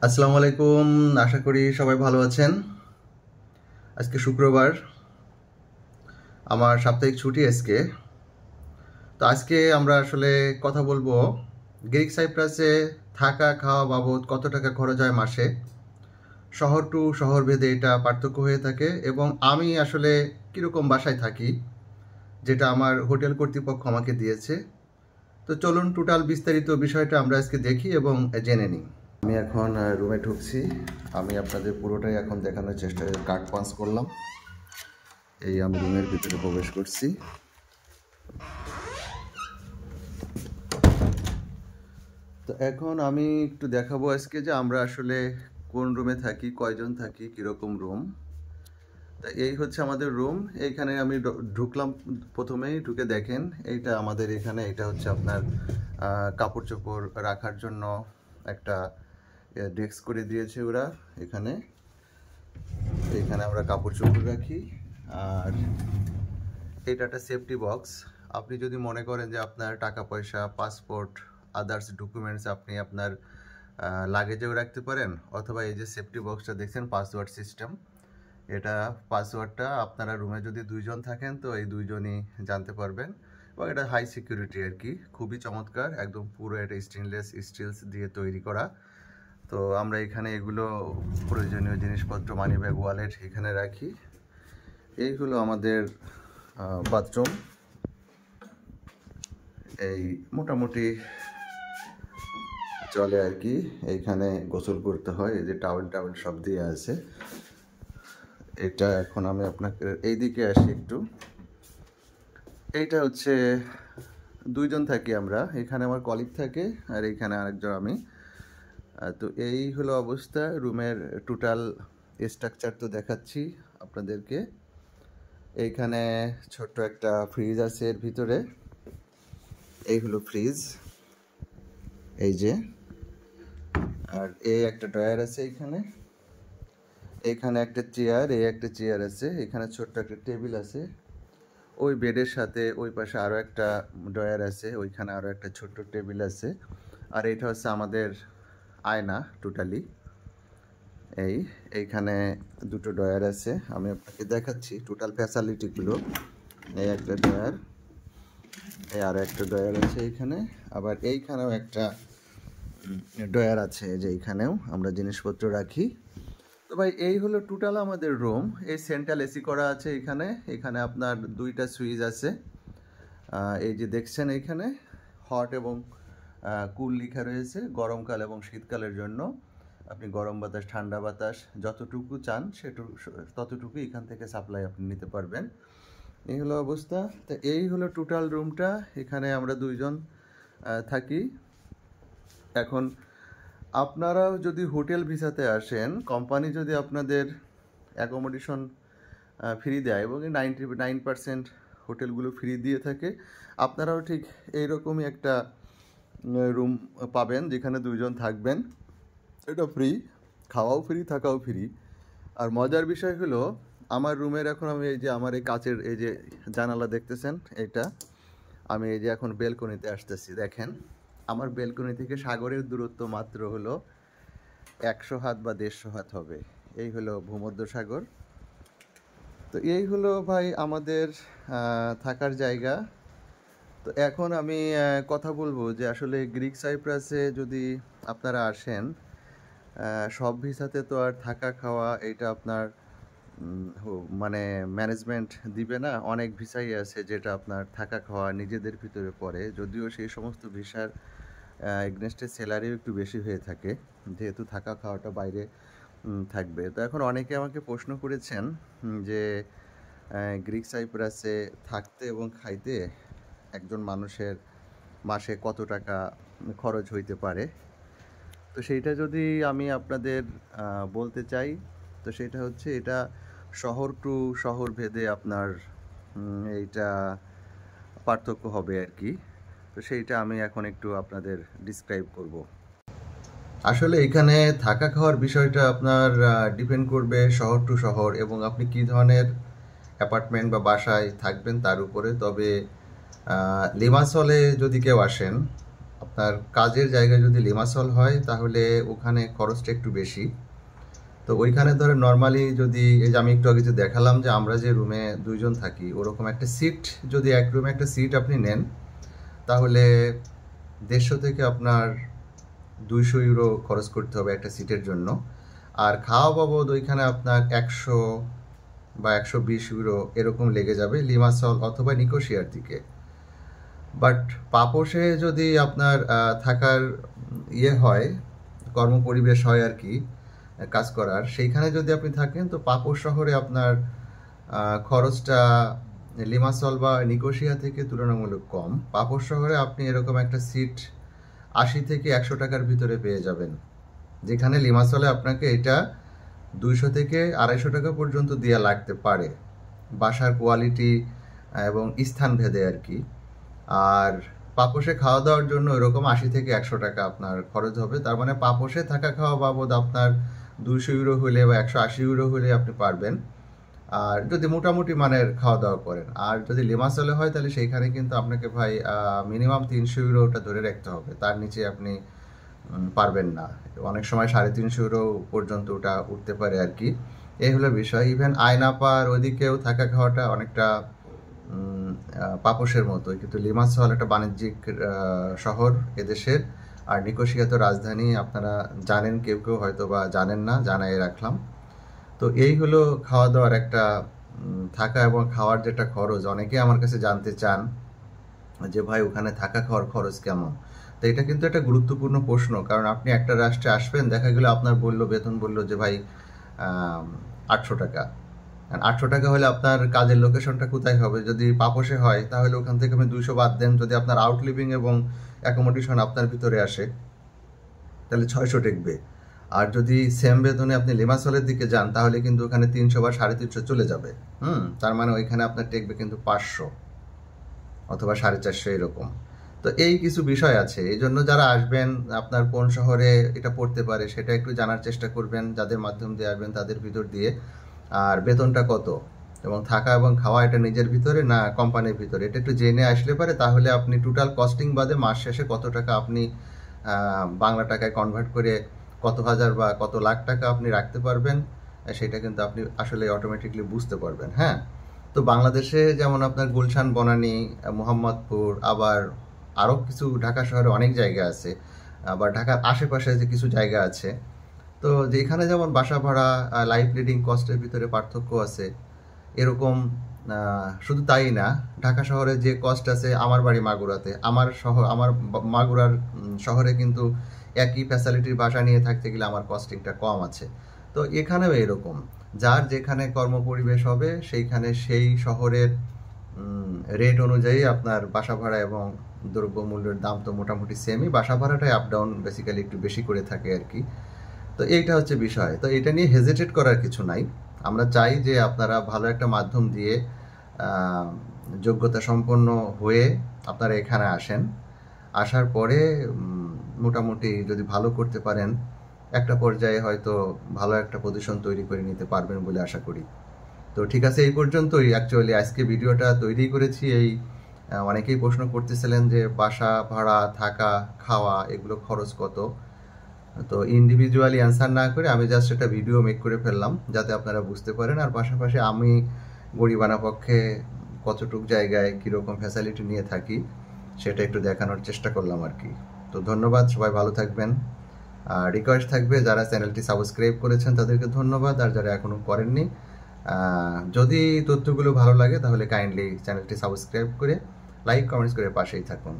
আসসালামু আলাইকুম। আশা করি সবাই ভালো আছেন। আজকে শুক্রবার, আমার সাপ্তাহিক ছুটি আজকে। তো আজকে আমরা আসলে কথা বলবো গ্রিক সাইপ্রাসে থাকা খাওয়া বাবদ কত টাকা খরচ হয় মাসে। শহর টু শহর ভেদে এটা পার্থক্য হয়ে থাকে এবং আমি আসলে কীরকম বাসায় থাকি, যেটা আমার হোটেল কর্তৃপক্ষ আমাকে দিয়েছে। তো চলুন টোটাল বিস্তারিত বিষয়টা আমরা আজকে দেখি এবং জেনে নিই। আমি এখন রুমে ঢুকছি। আমি আপনাদের পুরোটাই এখন দেখানোর চেষ্টা কার্ড পাঞ্চ করলাম। এই আমি রুমের ভিতরে প্রবেশ করছি। তো এখন আমি একটু দেখাবো আজকে যে আমরা আসলে কোন রুমে থাকি, কয়জন থাকি, কীরকম রুম। তা এই হচ্ছে আমাদের রুম। এইখানে আমি ঢুকলাম, প্রথমেই ঢুকে দেখেন এইটা আমাদের এখানে, এটা হচ্ছে আপনার কাপড় চোপড় রাখার জন্য একটা ডেস্ক করে দিয়েছে ওরা। এখানে আমরা কাপড় চোপড় রাখি। আর এটা একটা সেফটি বক্স। আপনি যদি মনে করেন যে আপনার টাকা পয়সা, পাসপোর্ট, আদার্স ডকুমেন্টস আপনি আপনার লাগেজেও রাখতে পারেন, অথবা এই যে সেফটি বক্সটা দেখছেন পাসওয়ার্ড সিস্টেম, এটা পাসওয়ার্ডটা আপনারা রুমে যদি দুইজন থাকেন তো এই দুইজনই জানতে পারবেন। এবং এটা হাই সিকিউরিটি আর কি, খুবই চমৎকার, একদম পুরো এটা স্টেনলেস স্টিলস দিয়ে তৈরি করা। তো আমরা এখানে এগুলো প্রয়োজনীয় জিনিসপত্র, মানি ব্যাগ, ওয়ালেট এখানে রাখি। এই হলো আমাদের বাথরুম। এই মোটামুটি চলে আর কি। এইখানে গোসল করতে হয়, এই যে টাওয়েল সব দিয়ে আছে। এটা এখন আমি আপনাকে এই দিকে আসি একটু। এইটা হচ্ছে দুইজন থাকি আমরা, এখানে আমার কলিগ থাকে আর এইখানে আরেকজন আমি। তো এই হলো অবস্থা রুমের টোটাল স্ট্রাকচার। তো দেখাচ্ছি আপনাদেরকে। এইখানে ছোট্ট একটা ফ্রিজ আছে এর ভিতরে। এই হলো ফ্রিজ, এই যে। আর এই একটা ড্রয়ার আছে এইখানে। এইখানে একটা চেয়ার, এই একটা চেয়ার আছে। এখানে ছোট্ট একটা টেবিল আছে। ওই বেডের সাথে ওই পাশে আরও একটা ড্রয়ার আছে, ওইখানে আরও একটা ছোট্ট টেবিল আছে। আর এটা হচ্ছে আমাদের আয়না টোটালি। এইখানে দুটো ড্রয়ার আছে, আমি আপনাকে দেখাচ্ছি টোটাল ফ্যাসিলিটিগুলো। এই একটা ড্রয়ার, এই আরও একটা ড্রয়ার আছে এইখানে। আবার এইখানেও একটা ড্রয়ার আছে, যে এইখানেও আমরা জিনিসপত্র রাখি। তো ভাই এই হলো টোটাল আমাদের রুম। এই সেন্ট্রাল এসি করা আছে এখানে। এখানে আপনার দুইটা সুইচ আছে, এই যে দেখছেন এইখানে হট এবং কুল লেখা রয়েছে। গরমকাল এবং শীতকালের জন্য আপনি গরম বাতাস, ঠান্ডা বাতাস যতটুকু চান ততটুকু এখান থেকে সাপ্লাই আপনি নিতে পারবেন। এই হলো অবস্থা। তো এই হলো টোটাল রুমটা। এখানে আমরা দুইজন থাকি। এখন আপনারাও যদি হোটেল ভিসাতে আসেন, কোম্পানি যদি আপনাদের অ্যাকোমোডেশন ফ্রি দেয় এবং 99% হোটেলগুলো ফ্রি দিয়ে থাকে, আপনারাও ঠিক এইরকমই একটা রুম পাবেন যেখানে দুইজন থাকবেন। এটা ফ্রি, খাওয়াও ফ্রি, থাকাও ফ্রি। আর মজার বিষয় হলো আমার রুমের এখন আমি এই যে আমার এই কাচের এই যে জানালা দেখতেছেন, এটা আমি এই যে এখন বেলকনিতে আসতেছি। দেখেন আমার বেলকনি থেকে সাগরের দূরত্ব মাত্র হলো 100 হাত বা 150 হাত হবে। এই হলো ভূমধ্যসাগর। তো এই হলো ভাই আমাদের থাকার জায়গা। তো এখন আমি কথা বলবো যে আসলে গ্রিক সাইপ্রাসে যদি আপনারা আসেন, সব ভিসাতে তো আর থাকা খাওয়া এটা আপনার মানে ম্যানেজমেন্ট দিবে না। অনেক ভিসাই আছে যেটা আপনার থাকা খাওয়া নিজেদের ভিতরে পড়ে, যদিও সেই সমস্ত ভিসার এগনেস্টে স্যালারিও একটু বেশি হয়ে থাকে, যেহেতু থাকা খাওয়াটা বাইরে থাকবে। তো এখন অনেকে আমাকে প্রশ্ন করেছেন যে গ্রিক সাইপ্রাসে থাকতে এবং খাইতে একজন মানুষের মাসে কত টাকা খরচ হইতে পারে। তো সেইটা যদি আমি আপনাদের বলতে চাই, তো সেটা হচ্ছে এটা শহর টু শহর ভেদে আপনার এইটা পার্থক্য হবে আর কি। তো সেইটা আমি এখন একটু আপনাদের ডিসক্রাইব করব। আসলে এখানে থাকা খাওয়ার বিষয়টা আপনার ডিপেন্ড করবে শহর টু শহর এবং আপনি কী ধরনের অ্যাপার্টমেন্ট বা বাসায় থাকবেন তার উপরে। তবে লিমাসলে যদি কেউ আসেন, আপনার কাজের জায়গায় যদি লিমাসল হয় তাহলে ওখানে খরচটা একটু বেশি। তো ওইখানে ধরে নর্মালি যদি এই যে আমি একটু আগে যে দেখালাম যে আমরা যে রুমে 2 জন থাকি ওরকম একটা সিট, যদি এক রুমে একটা সিট আপনি নেন তাহলে 150 থেকে আপনার 200 ইউরো খরচ করতে হবে একটা সিটের জন্য। আর খাওয়া বাবদ ওইখানে আপনার 100 বা 120 ইউরো এরকম লেগে যাবে লিমাসল অথবা নিকোসিয়ার দিকে। বাট পাপোসে যদি আপনার থাকার হয়, কর্মপরিবেশ হয় আর কি কাজ করার, সেইখানে যদি আপনি থাকেন তো পাপোস শহরে আপনার খরচটা লিমাসল বা নিকোসিয়া থেকে তুলনামূলক কম। পাপোস শহরে আপনি এরকম একটা সিট 80 থেকে 100 টাকার ভিতরে পেয়ে যাবেন, যেখানে লিমাসলে আপনাকে এটা 200 থেকে 250 টাকা পর্যন্ত দেওয়া লাগতে পারে বাসার কোয়ালিটি এবং স্থান ভেদে আর কি। আর পাপোসে খাওয়া দাওয়ার জন্য এরকম 80 থেকে 100 টাকা আপনার খরচ হবে। তার মানে পাপোসে থাকা খাওয়া বাবদ আপনার 200 ইউরো হলে বা 180 ইউরো হলে আপনি পারবেন, আর যদি মোটামুটি মানের খাওয়া দাওয়া করেন। আর যদি লিমাসলে হয় তাহলে সেইখানে কিন্তু আপনাকে ভাই মিনিমাম 300 ইউরোটা ধরে রাখতে হবে, তার নিচে আপনি পারবেন না। অনেক সময় 350 ইউরো পর্যন্ত ওটা উঠতে পারে আর কি। এই হলো বিষয়। ইভেন আয়নাপার ওদিকেও থাকা খাওয়াটা অনেকটা পাপোসের মতো, কিন্তু লিমাসল একটা বাণিজ্যিক শহর এদেশের, আর নিকোসিয়া তো রাজধানী। আপনারা জানেন, কেউ কেউ হয়তো বা জানেন না, জানাই রাখলাম। তো এই হলো খাওয়া দাওয়ার একটা থাকা এবং খাওয়ার যেটা খরচ। অনেকে আমার কাছে জানতে চান যে ভাই ওখানে থাকা খাওয়ার খরচ কেমন। তো এটা কিন্তু একটা গুরুত্বপূর্ণ প্রশ্ন, কারণ আপনি একটা রাষ্ট্রে আসবেন, দেখা গেল আপনার বেতন বললো যে ভাই 800 টাকা। 800 টাকা হলে আপনার কাজের লোকেশনটা কোথায় হবে? যদি পাপোসে হয় তাহলে ওখান থেকে আপনি 200 বাদ দেন, যদি আপনার আউট লিভিং এবং অ্যাকোমোডেশন আপনার ভিতরে আসে তাহলে 600 টেকবে। আর যদি সেম বেতনে আপনি লিমাসলের দিকে যান তাহলে কিন্তু ওখানে 300 বা 350 চলে যাবে। তার মানে ওইখানে আপনার টেকবে কিন্তু 500 অথবা 450 এরকম। তো এই কিছু বিষয় আছে, এই জন্য যারা আসবেন আপনার কোন শহরে এটা পড়তে পারে সেটা একটু জানার চেষ্টা করবেন, যাদের মাধ্যম দিয়ে আসবেন তাদের ভিতর দিয়ে। আর বেতনটা কত এবং থাকা এবং খাওয়া এটা নিজের ভিতরে না কোম্পানির ভিতরে, এটা একটু জেনে আসলে পারে তাহলে আপনি টোটাল কস্টিং বাদে মাস শেষে কত টাকা আপনি বাংলা টাকায় কনভার্ট করে কত হাজার বা কত লাখ টাকা আপনি রাখতে পারবেন সেটা কিন্তু আপনি আসলে অটোমেটিকলি বুঝতে পারবেন। হ্যাঁ, তো বাংলাদেশে যেমন আপনার গুলশান, বনানী, মোহাম্মদপুর, আবার আরও কিছু ঢাকা শহরে অনেক জায়গা আছে, আবার ঢাকার আশেপাশে যে কিছু জায়গা আছে। তো যেখানে যেমন বাসা ভাড়া, লাইফ লিডিং কস্টের ভিতরে পার্থক্য আছে, এরকম শুধু তাই না, ঢাকা শহরে যে কস্ট আছে, আমার বাড়ি মাগুরাতে, আমার মাগুরার শহরে কিন্তু একই ফ্যাসিলিটির বাসা নিয়ে থাকতে গেলে আমার কস্টিংটা কম আছে। তো এখানেও এরকম, যার যেখানে কর্মপরিবেশ হবে সেইখানে সেই শহরের রেট অনুযায়ী আপনার বাসা ভাড়া এবং দ্রব্যমূল্যের দাম তো মোটামুটি সেমই, বাসা ভাড়াটাই আপ ডাউন বেসিক্যালি একটু বেশি করে থাকে আর কি। তো এইটা হচ্ছে বিষয়। তো এটা নিয়ে হেজিটেট করার কিছু নাই। আমরা চাই যে আপনারা ভালো একটা মাধ্যম দিয়ে যোগ্যতা সম্পন্ন হয়ে আপনারা এখানে আসেন। আসার পরে মোটামুটি যদি ভালো করতে পারেন একটা পর্যায়ে হয়তো ভালো একটা পজিশন তৈরি করে নিতে পারবেন বলে আশা করি। তো ঠিক আছে, এই পর্যন্তই। অ্যাকচুয়ালি আজকে ভিডিওটা তৈরি করেছি এই অনেকেই প্রশ্ন করতেছিলেন যে বাসা ভাড়া, থাকা, খাওয়া এগুলো খরচ কত। তো ইন্ডিভিজুয়ালি অ্যান্সার না করে আমি জাস্ট একটা ভিডিও মেক করে ফেললাম যাতে আপনারা বুঝতে পারেন, আর পাশাপাশি আমি গরিবানা পক্ষে কতটুক জায়গায় কীরকম ফ্যাসিলিটি নিয়ে থাকি সেটা একটু দেখানোর চেষ্টা করলাম আর কি। তো ধন্যবাদ, সবাই ভালো থাকবেন। রিকোয়েস্ট থাকবে যারা চ্যানেলটি সাবস্ক্রাইব করেছেন তাদেরকে ধন্যবাদ, আর যারা এখনও করেননি যদি তথ্যগুলো ভালো লাগে তাহলে কাইন্ডলি চ্যানেলটি সাবস্ক্রাইব করে লাইক কমেন্টস করে পাশেই থাকুন।